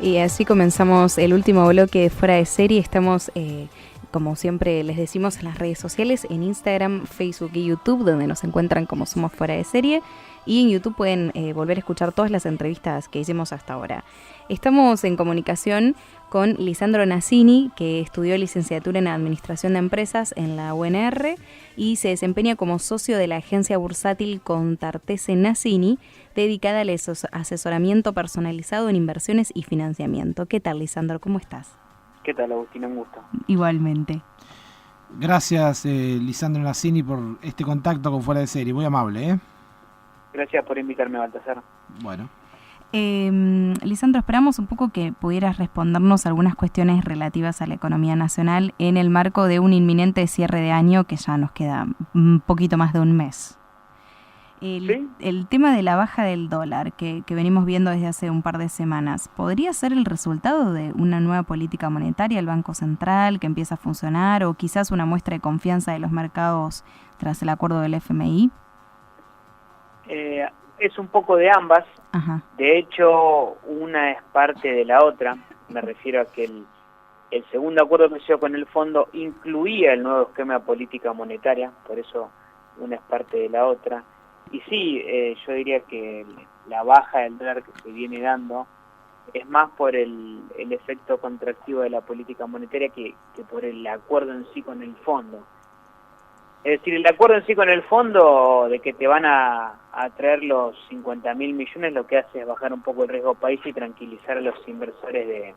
Y así comenzamos el último bloque de Fuera de Serie. Estamos, como siempre les decimos, en las redes sociales, en Instagram, Facebook y YouTube, donde nos encuentran como Somos Fuera de Serie. Y en YouTube pueden volver a escuchar todas las entrevistas que hicimos hasta ahora. Estamos en comunicación con Lisandro Nassini, que estudió licenciatura en Administración de Empresas en la UNR y se desempeña como socio de la agencia bursátil Contartese Nassini, dedicada al asesoramiento personalizado en inversiones y financiamiento. ¿Qué tal, Lisandro? ¿Cómo estás? ¿Qué tal, Agustín? Un gusto. Igualmente. Gracias, Lisandro Nassini, por este contacto con Fuera de Serie. Muy amable, ¿eh? Gracias por invitarme, Baltasar. Bueno. Lisandro, esperamos un poco que pudieras respondernos algunas cuestiones relativas a la economía nacional en el marco de un inminente cierre de año que ya nos queda un poquito más de un mes. ¿Sí? El tema de la baja del dólar que venimos viendo desde hace un par de semanas, ¿podría ser el resultado de una nueva política monetaria del Banco Central que empieza a funcionar o quizás una muestra de confianza de los mercados tras el acuerdo del FMI? Es un poco de ambas. Ajá. De hecho, una es parte de la otra. Me refiero a que el segundo acuerdo que se dio con el fondo incluía el nuevo esquema de política monetaria, por eso una es parte de la otra. Y sí, yo diría que la baja del dólar que se viene dando es más por el efecto contractivo de la política monetaria que por el acuerdo en sí con el fondo. Es decir, el acuerdo en sí con el fondo de que te van a traer los 50.000 millones lo que hace es bajar un poco el riesgo país y tranquilizar a los inversores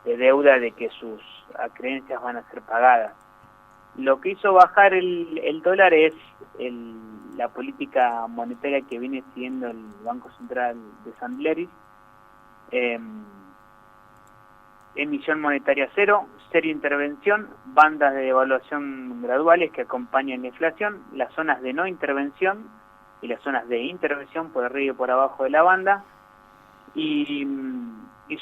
de deuda de que sus acreencias van a ser pagadas. Lo que hizo bajar el dólar es la política monetaria que viene siguiendo el Banco Central de St. Leris. Emisión monetaria cero intervención, bandas de devaluación graduales que acompañan la inflación, las zonas de no intervención y las zonas de intervención por arriba y por abajo de la banda, y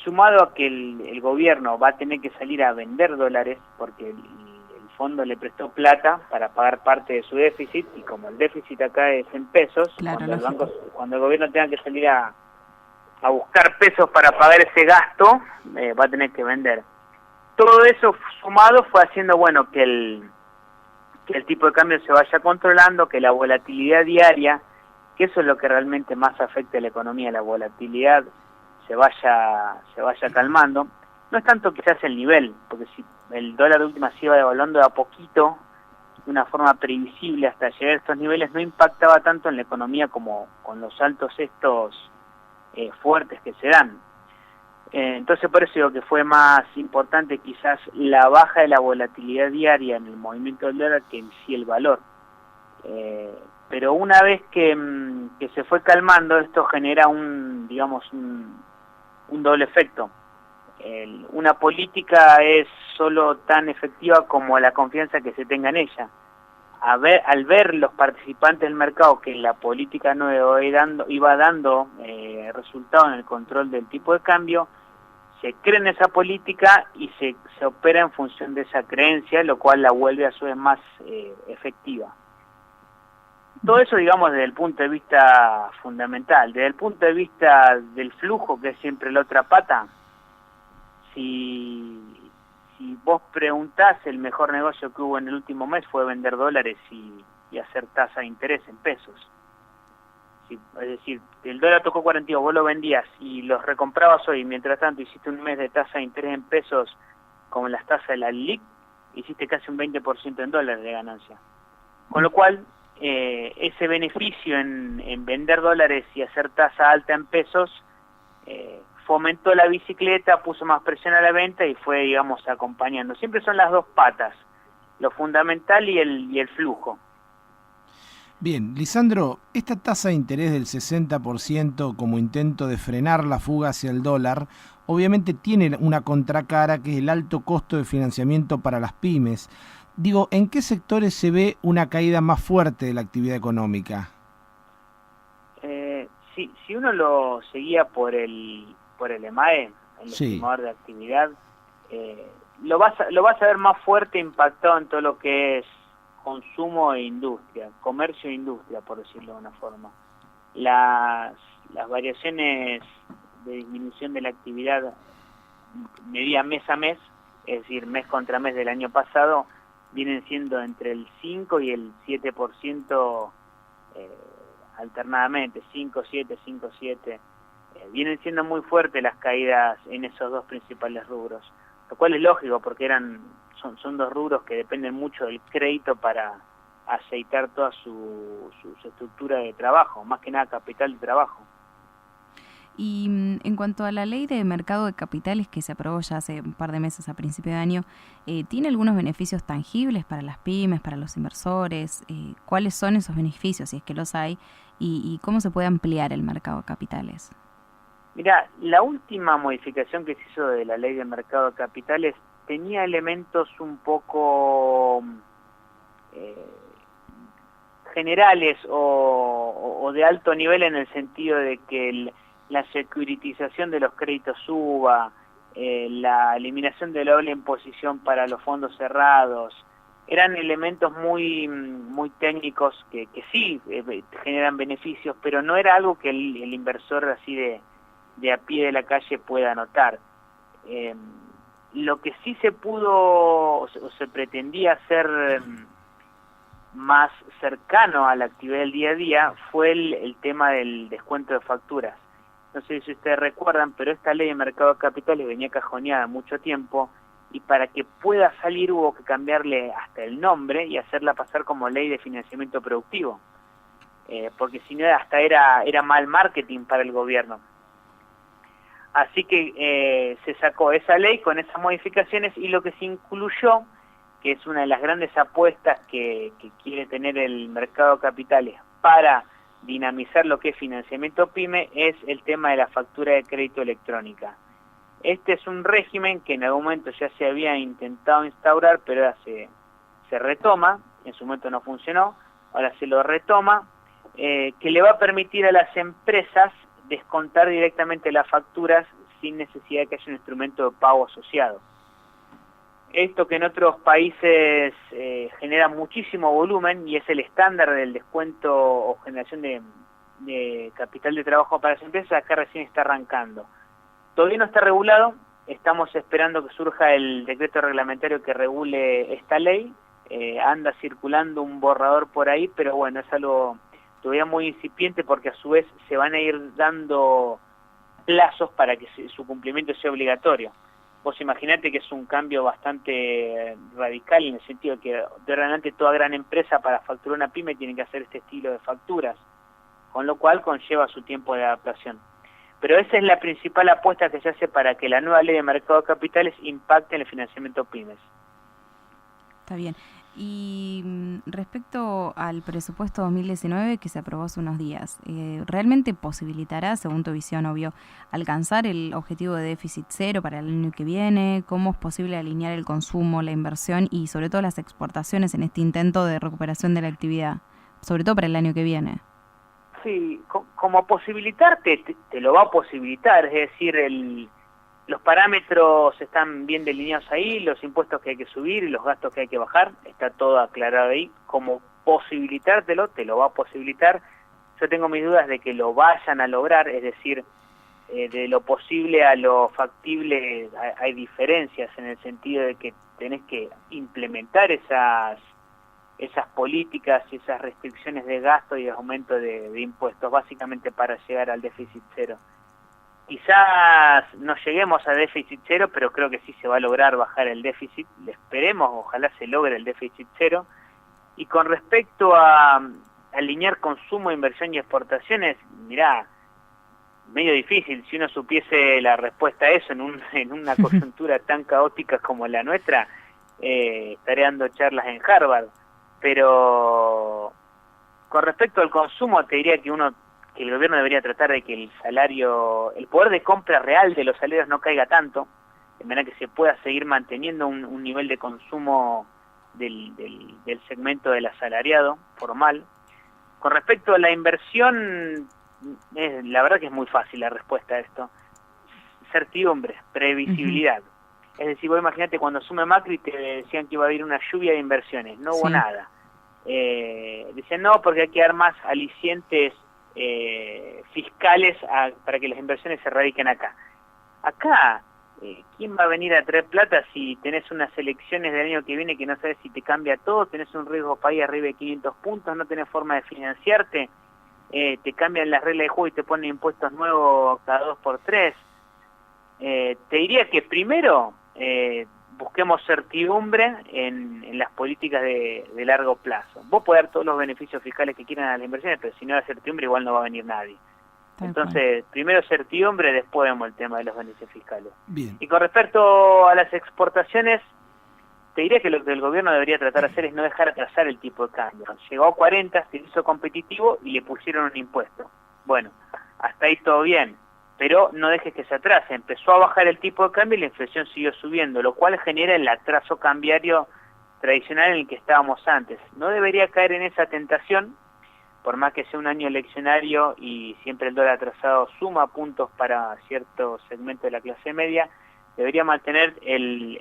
sumado a que el gobierno va a tener que salir a vender dólares porque el fondo le prestó plata para pagar parte de su déficit, y como el déficit acá es en pesos, Claro, cuando el gobierno tenga que salir a buscar pesos para pagar ese gasto, va a tener que vender. Todo eso sumado fue haciendo, bueno, que el tipo de cambio se vaya controlando, que la volatilidad diaria, que eso es lo que realmente más afecta a la economía, la volatilidad se vaya calmando. No es tanto quizás el nivel, porque si el dólar de última se iba devaluando de a poquito, de una forma previsible hasta llegar a estos niveles, no impactaba tanto en la economía como con los saltos estos fuertes que se dan. Entonces por eso digo que fue más importante quizás la baja de la volatilidad diaria en el movimiento del dólar que en sí el valor. Pero una vez que se fue calmando, esto genera un doble efecto. Una política es solo tan efectiva como la confianza que se tenga en ella. Al ver los participantes del mercado que la política nueva iba dando resultado en el control del tipo de cambio, se cree en esa política y se opera en función de esa creencia, lo cual la vuelve a su vez más efectiva. Todo eso, digamos, desde el punto de vista fundamental. Desde el punto de vista del flujo, que es siempre la otra pata, si vos preguntás, el mejor negocio que hubo en el último mes fue vender dólares y hacer tasa de interés en pesos. Es decir, el dólar tocó 42, vos lo vendías y los recomprabas hoy, mientras tanto hiciste un mes de tasa de interés en pesos como las tasas de la LIC, hiciste casi un 20% en dólares de ganancia. Con lo cual, ese beneficio en vender dólares y hacer tasa alta en pesos fomentó la bicicleta, puso más presión a la venta y fue, digamos, acompañando. Siempre son las dos patas, lo fundamental y el flujo. Bien, Lisandro, esta tasa de interés del 60% como intento de frenar la fuga hacia el dólar, obviamente tiene una contracara que es el alto costo de financiamiento para las pymes. Digo, ¿en qué sectores se ve una caída más fuerte de la actividad económica? Si uno lo seguía por el EMAE, el Sí. estimador de actividad, lo vas a ver más fuerte impactado en todo lo que es consumo e industria, comercio e industria, por decirlo de una forma. Las variaciones de disminución de la actividad medía mes a mes, es decir, mes contra mes del año pasado, vienen siendo entre el 5 y el 7% alternadamente, 5-7, 5-7. Vienen siendo muy fuertes las caídas en esos dos principales rubros, lo cual es lógico porque son dos rubros que dependen mucho del crédito para aceitar toda su estructura de trabajo, más que nada capital de trabajo. Y en cuanto a la ley de mercado de capitales que se aprobó ya hace un par de meses a principio de año, ¿tiene algunos beneficios tangibles para las pymes, para los inversores? ¿Cuáles son esos beneficios, si es que los hay? ¿Y cómo se puede ampliar el mercado de capitales? Mira, la última modificación que se hizo de la ley de mercado de capitales tenía elementos un poco generales o de alto nivel, en el sentido de que la securitización de los créditos suba, la eliminación de la doble imposición para los fondos cerrados. Eran elementos muy técnicos que sí generan beneficios, pero no era algo que el inversor así de a pie de la calle pueda notar. Lo que sí se pudo o se pretendía hacer más cercano a la actividad del día a día fue el tema del descuento de facturas. No sé si ustedes recuerdan, pero esta ley de mercado de capitales venía cajoneada mucho tiempo, y para que pueda salir hubo que cambiarle hasta el nombre y hacerla pasar como ley de financiamiento productivo, porque si no hasta era mal marketing para el gobierno. Así que se sacó esa ley con esas modificaciones, y lo que se incluyó, que es una de las grandes apuestas que quiere tener el mercado de capitales para dinamizar lo que es financiamiento PYME, es el tema de la factura de crédito electrónica. Este es un régimen que en algún momento ya se había intentado instaurar, pero ahora se retoma. En su momento no funcionó, ahora se lo retoma, que le va a permitir a las empresas descontar directamente las facturas sin necesidad de que haya un instrumento de pago asociado. Esto que en otros países genera muchísimo volumen y es el estándar del descuento o generación de capital de trabajo para las empresas, acá recién está arrancando. Todavía no está regulado, estamos esperando que surja el decreto reglamentario que regule esta ley. Anda circulando un borrador por ahí, pero bueno, es algo todavía muy incipiente, porque a su vez se van a ir dando plazos para que su cumplimiento sea obligatorio. Vos imaginate que es un cambio bastante radical, en el sentido de que de ahora en adelante toda gran empresa para facturar una pyme tiene que hacer este estilo de facturas, con lo cual conlleva su tiempo de adaptación. Pero esa es la principal apuesta que se hace para que la nueva ley de mercado de capitales impacte en el financiamiento pymes. Está bien. Y respecto al presupuesto 2019 que se aprobó hace unos días, ¿realmente posibilitará, según tu visión, obvio, alcanzar el objetivo de déficit cero para el año que viene? ¿Cómo es posible alinear el consumo, la inversión y sobre todo las exportaciones en este intento de recuperación de la actividad, sobre todo para el año que viene? Sí, como posibilitar te lo va a posibilitar, es decir, los parámetros están bien delineados ahí, los impuestos que hay que subir y los gastos que hay que bajar, está todo aclarado ahí. Como posibilitártelo, te lo va a posibilitar. Yo tengo mis dudas de que lo vayan a lograr, es decir, de lo posible a lo factible hay diferencias, en el sentido de que tenés que implementar esas políticas y esas restricciones de gasto y de aumento de impuestos, básicamente para llegar al déficit cero. Quizás no lleguemos a déficit cero, pero creo que sí se va a lograr bajar el déficit. Le esperemos, ojalá se logre el déficit cero. Y con respecto a alinear consumo, inversión y exportaciones, mirá, medio difícil. Si uno supiese la respuesta a eso en una coyuntura tan caótica como la nuestra, estaré dando charlas en Harvard. Pero con respecto al consumo, te diría que el gobierno debería tratar de que el poder de compra real de los salarios no caiga tanto, de manera que se pueda seguir manteniendo un nivel de consumo del segmento del asalariado formal. Con respecto a la inversión, la verdad que es muy fácil la respuesta a esto. Certidumbre, previsibilidad. Es decir, vos imaginate cuando asume Macri te decían que iba a haber una lluvia de inversiones, no hubo nada. Decían no, porque hay que dar más alicientes fiscales para que las inversiones se radiquen acá. Acá ¿quién va a venir a traer plata si tenés unas elecciones del año que viene que no sabes si te cambia todo, tenés un riesgo país arriba de 500 puntos, no tenés forma de financiarte, te cambian las reglas de juego y te ponen impuestos nuevos cada 2 por 3? Te diría que primero busquemos certidumbre en las políticas de largo plazo. Vos podés dar todos los beneficios fiscales que quieran a las inversiones, pero si no hay certidumbre igual no va a venir nadie. Entonces, primero certidumbre, después vemos el tema de los beneficios fiscales. Bien. Y con respecto a las exportaciones, te diría que lo que el gobierno debería tratar de hacer es no dejar atrasar el tipo de cambio. Llegó a 40, se hizo competitivo y le pusieron un impuesto. Bueno, hasta ahí todo bien, pero no dejes que se atrase. Empezó a bajar el tipo de cambio y la inflación siguió subiendo, lo cual genera el atraso cambiario tradicional en el que estábamos antes. No debería caer en esa tentación, por más que sea un año eleccionario y siempre el dólar atrasado suma puntos para cierto segmento de la clase media, debería mantener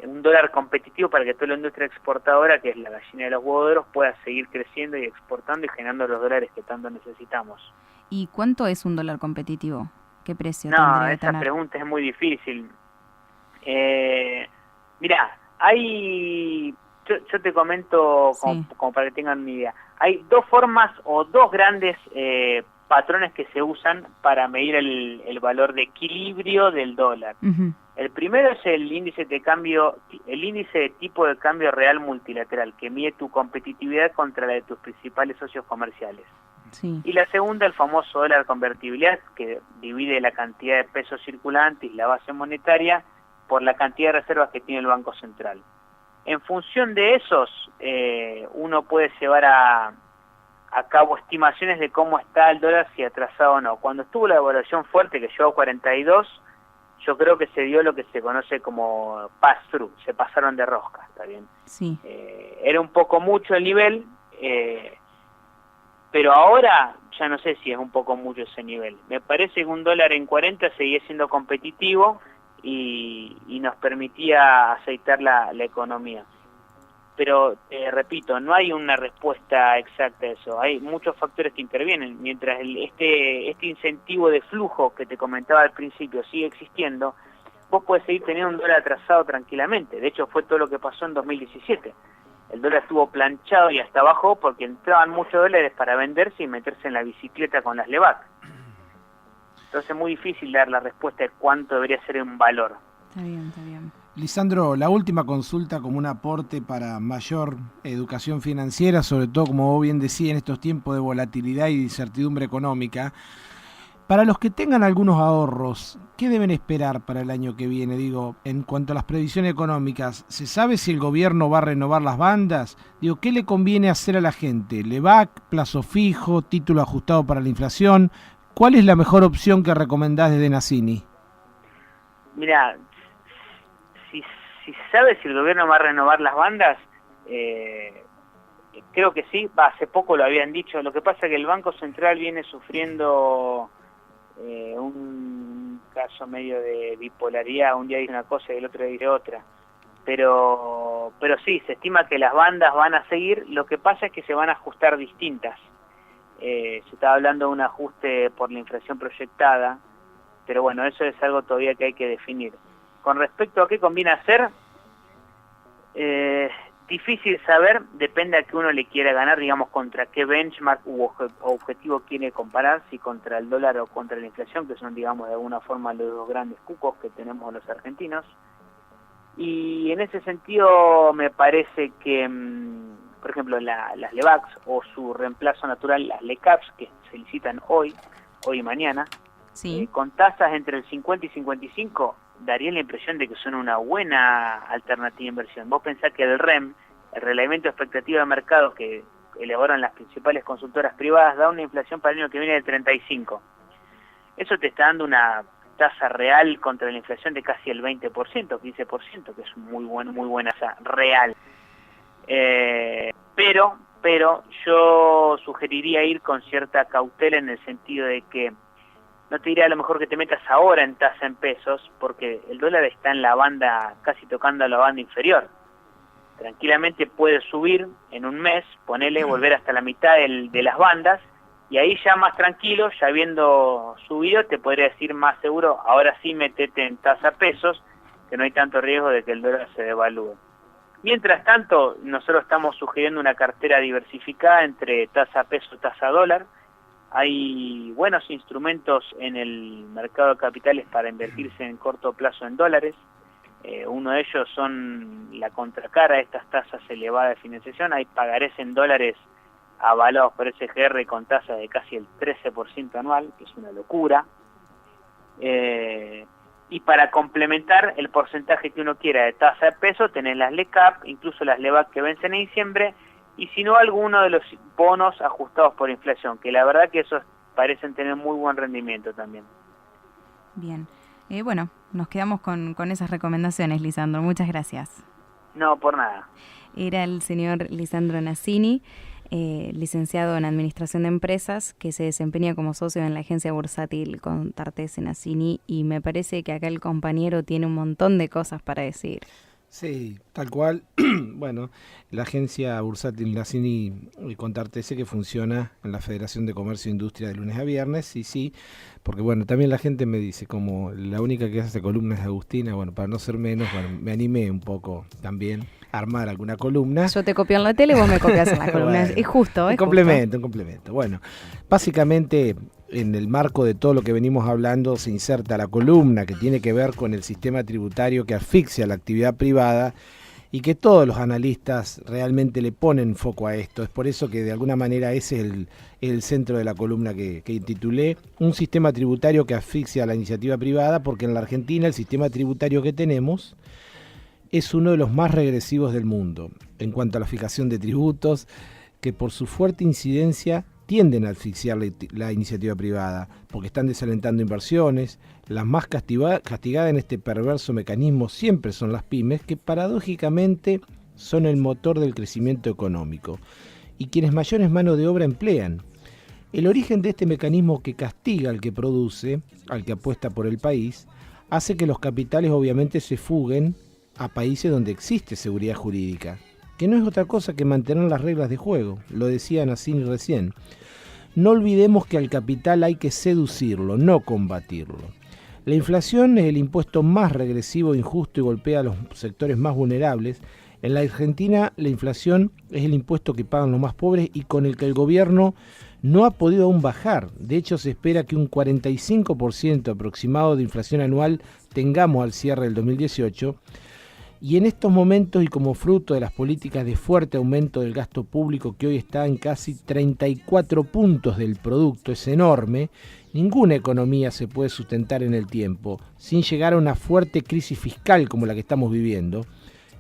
un dólar competitivo para que toda la industria exportadora, que es la gallina de los huevos de oro, pueda seguir creciendo y exportando y generando los dólares que tanto necesitamos. ¿Y cuánto es un dólar competitivo? ¿Qué precio No, tendría que esa tener? pregunta es muy difícil. Mirá, yo te comento como para que tengan una idea. Hay dos formas o dos grandes patrones que se usan para medir el valor de equilibrio del dólar. Uh-huh. El primero es el índice de tipo de cambio real multilateral, que mide tu competitividad contra la de tus principales socios comerciales. Sí. Y la segunda, el famoso dólar convertibilidad, que divide la cantidad de pesos circulantes y la base monetaria por la cantidad de reservas que tiene el Banco Central. En función de esos, uno puede llevar a cabo estimaciones de cómo está el dólar, si atrasado o no. Cuando estuvo la devaluación fuerte, que llegó a 42, yo creo que se dio lo que se conoce como pass-through, se pasaron de rosca, ¿está bien? Sí. Era un poco mucho el nivel, pero ahora ya no sé si es un poco mucho ese nivel. Me parece que un dólar en 40 seguía siendo competitivo y nos permitía aceitar la economía. Pero, repito, no hay una respuesta exacta a eso. Hay muchos factores que intervienen. Mientras este incentivo de flujo que te comentaba al principio sigue existiendo, vos podés seguir teniendo un dólar atrasado tranquilamente. De hecho, fue todo lo que pasó en 2017. El dólar estuvo planchado y hasta abajo porque entraban muchos dólares para venderse y meterse en la bicicleta con las LEVAC. Entonces es muy difícil dar la respuesta de cuánto debería ser un valor. Está bien, está bien. Lisandro, la última consulta como un aporte para mayor educación financiera, sobre todo, como vos bien decías, en estos tiempos de volatilidad y incertidumbre económica. Para los que tengan algunos ahorros, ¿qué deben esperar para el año que viene? Digo, en cuanto a las previsiones económicas, ¿se sabe si el gobierno va a renovar las bandas? Digo, ¿qué le conviene hacer a la gente? ¿LEVAC, plazo fijo, título ajustado para la inflación? ¿Cuál es la mejor opción que recomendás desde Nassini? Mira, si sabe si el gobierno va a renovar las bandas, creo que sí. Hace poco lo habían dicho. Lo que pasa es que el Banco Central viene sufriendo un caso medio de bipolaridad. Un día dice una cosa y el otro dice otra. Pero sí, se estima que las bandas van a seguir. Lo que pasa es que se van a ajustar distintas. Se estaba hablando de un ajuste por la inflación proyectada, pero bueno, eso es algo todavía que hay que definir. Con respecto a qué conviene hacer, difícil saber, depende a qué uno le quiera ganar, digamos, contra qué benchmark u objetivo quiere comparar, si contra el dólar o contra la inflación, que son, digamos, de alguna forma los dos grandes cucos que tenemos los argentinos. Y en ese sentido me parece que, por ejemplo, las LEVACs o su reemplazo natural, las LECAPs, que se licitan hoy y mañana, Sí. Con tasas entre el 50 y 55, daría la impresión de que son una buena alternativa de inversión. Vos pensás que el REM, el Relevamiento de Expectativa de Mercado, que elaboran las principales consultoras privadas, da una inflación para el año que viene del 35. Eso te está dando una tasa real contra la inflación de casi el 20%, 15%, que es muy buena tasa real. Pero yo sugeriría ir con cierta cautela en el sentido de que no te diría a lo mejor que te metas ahora en tasa en pesos, porque el dólar está en la banda, casi tocando la banda inferior. Tranquilamente puede subir en un mes, volver hasta la mitad de las bandas, y ahí ya más tranquilo, ya habiendo subido, te podría decir más seguro, ahora sí metete en tasa pesos, que no hay tanto riesgo de que el dólar se devalúe. Mientras tanto, nosotros estamos sugiriendo una cartera diversificada entre tasa peso, tasa dólar. Hay buenos instrumentos en el mercado de capitales para invertirse en corto plazo en dólares. Uno de ellos son la contracara de estas tasas elevadas de financiación. Hay pagarés en dólares avalados por SGR con tasas de casi el 13% anual, que es una locura. Y para complementar el porcentaje que uno quiera de tasa de peso, tenés las LECAP, incluso las LEVAC que vencen en diciembre, y si no, alguno de los bonos ajustados por inflación, que la verdad que esos parecen tener muy buen rendimiento también. Bien. Bueno, nos quedamos con esas recomendaciones, Lisandro. Muchas gracias. No, por nada. Era el señor Lisandro Nassini, licenciado en Administración de Empresas, que se desempeña como socio en la agencia bursátil Contartese Nassini, y me parece que acá el compañero tiene un montón de cosas para decir. Sí, tal cual. Bueno, la agencia bursátil Nassini Contartese, que funciona en la Federación de Comercio e Industria de lunes a viernes, y sí, porque bueno, también la gente me dice, como la única que hace columnas es Agustina, bueno, para no ser menos, bueno, me animé un poco también a armar alguna columna. Yo te copio en la tele, vos me copias en las columnas. Bueno, es justo, un complemento. Bueno, básicamente, en el marco de todo lo que venimos hablando, se inserta la columna que tiene que ver con el sistema tributario que asfixia la actividad privada y que todos los analistas realmente le ponen foco a esto. Es por eso que de alguna manera ese es el centro de la columna que titulé, un sistema tributario que asfixia la iniciativa privada, porque en la Argentina el sistema tributario que tenemos es uno de los más regresivos del mundo en cuanto a la fijación de tributos, que por su fuerte incidencia tienden a asfixiar la iniciativa privada, porque están desalentando inversiones. Las más castigadas en este perverso mecanismo siempre son las pymes, que paradójicamente son el motor del crecimiento económico y quienes mayores mano de obra emplean. El origen de este mecanismo que castiga al que produce, al que apuesta por el país, hace que los capitales obviamente se fuguen a países donde existe seguridad jurídica, que no es otra cosa que mantener las reglas de juego, lo decía Nassini recién. No olvidemos que al capital hay que seducirlo, no combatirlo. La inflación es el impuesto más regresivo, injusto y golpea a los sectores más vulnerables. En la Argentina la inflación es el impuesto que pagan los más pobres y con el que el gobierno no ha podido aún bajar. De hecho, se espera que un 45% aproximado de inflación anual tengamos al cierre del 2018. Y en estos momentos, y como fruto de las políticas de fuerte aumento del gasto público, que hoy está en casi 34 puntos del producto, es enorme, ninguna economía se puede sustentar en el tiempo sin llegar a una fuerte crisis fiscal como la que estamos viviendo,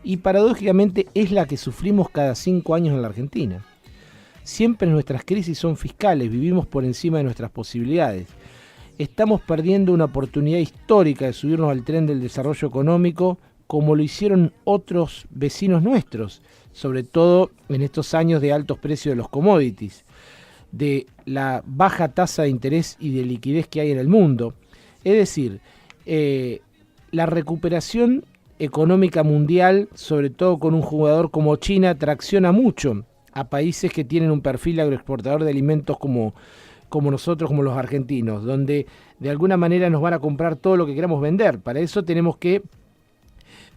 y paradójicamente es la que sufrimos cada 5 años en la Argentina. Siempre nuestras crisis son fiscales, vivimos por encima de nuestras posibilidades. Estamos perdiendo una oportunidad histórica de subirnos al tren del desarrollo económico, como lo hicieron otros vecinos nuestros, sobre todo en estos años de altos precios de los commodities, de la baja tasa de interés y de liquidez que hay en el mundo. Es decir, la recuperación económica mundial, sobre todo con un jugador como China, tracciona mucho a países que tienen un perfil agroexportador de alimentos como nosotros, como los argentinos, donde de alguna manera nos van a comprar todo lo que queramos vender. Para eso tenemos que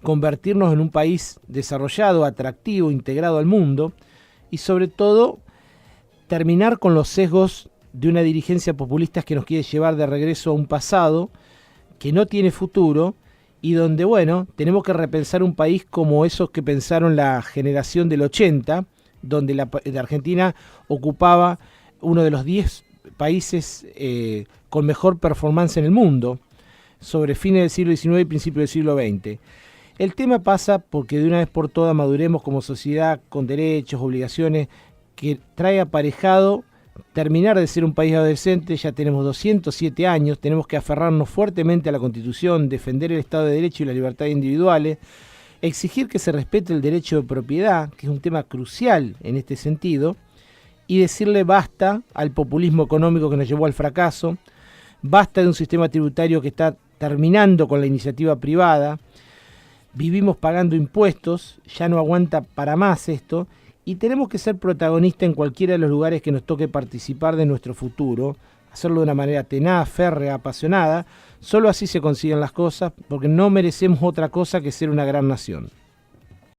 convertirnos en un país desarrollado, atractivo, integrado al mundo y sobre todo terminar con los sesgos de una dirigencia populista que nos quiere llevar de regreso a un pasado que no tiene futuro y donde, bueno, tenemos que repensar un país como esos que pensaron la generación del 80, donde la Argentina ocupaba uno de los 10 países con mejor performance en el mundo, sobre fines del siglo XIX y principios del siglo XX. El tema pasa porque de una vez por todas maduremos como sociedad con derechos, obligaciones, que trae aparejado terminar de ser un país adolescente. Ya tenemos 207 años, tenemos que aferrarnos fuertemente a la Constitución, defender el Estado de Derecho y las libertades individuales, exigir que se respete el derecho de propiedad, que es un tema crucial en este sentido, y decirle basta al populismo económico que nos llevó al fracaso, basta de un sistema tributario que está terminando con la iniciativa privada. Vivimos pagando impuestos, ya no aguanta para más esto, y tenemos que ser protagonistas en cualquiera de los lugares que nos toque participar de nuestro futuro, hacerlo de una manera tenaz, férrea, apasionada. Solo así se consiguen las cosas, porque no merecemos otra cosa que ser una gran nación.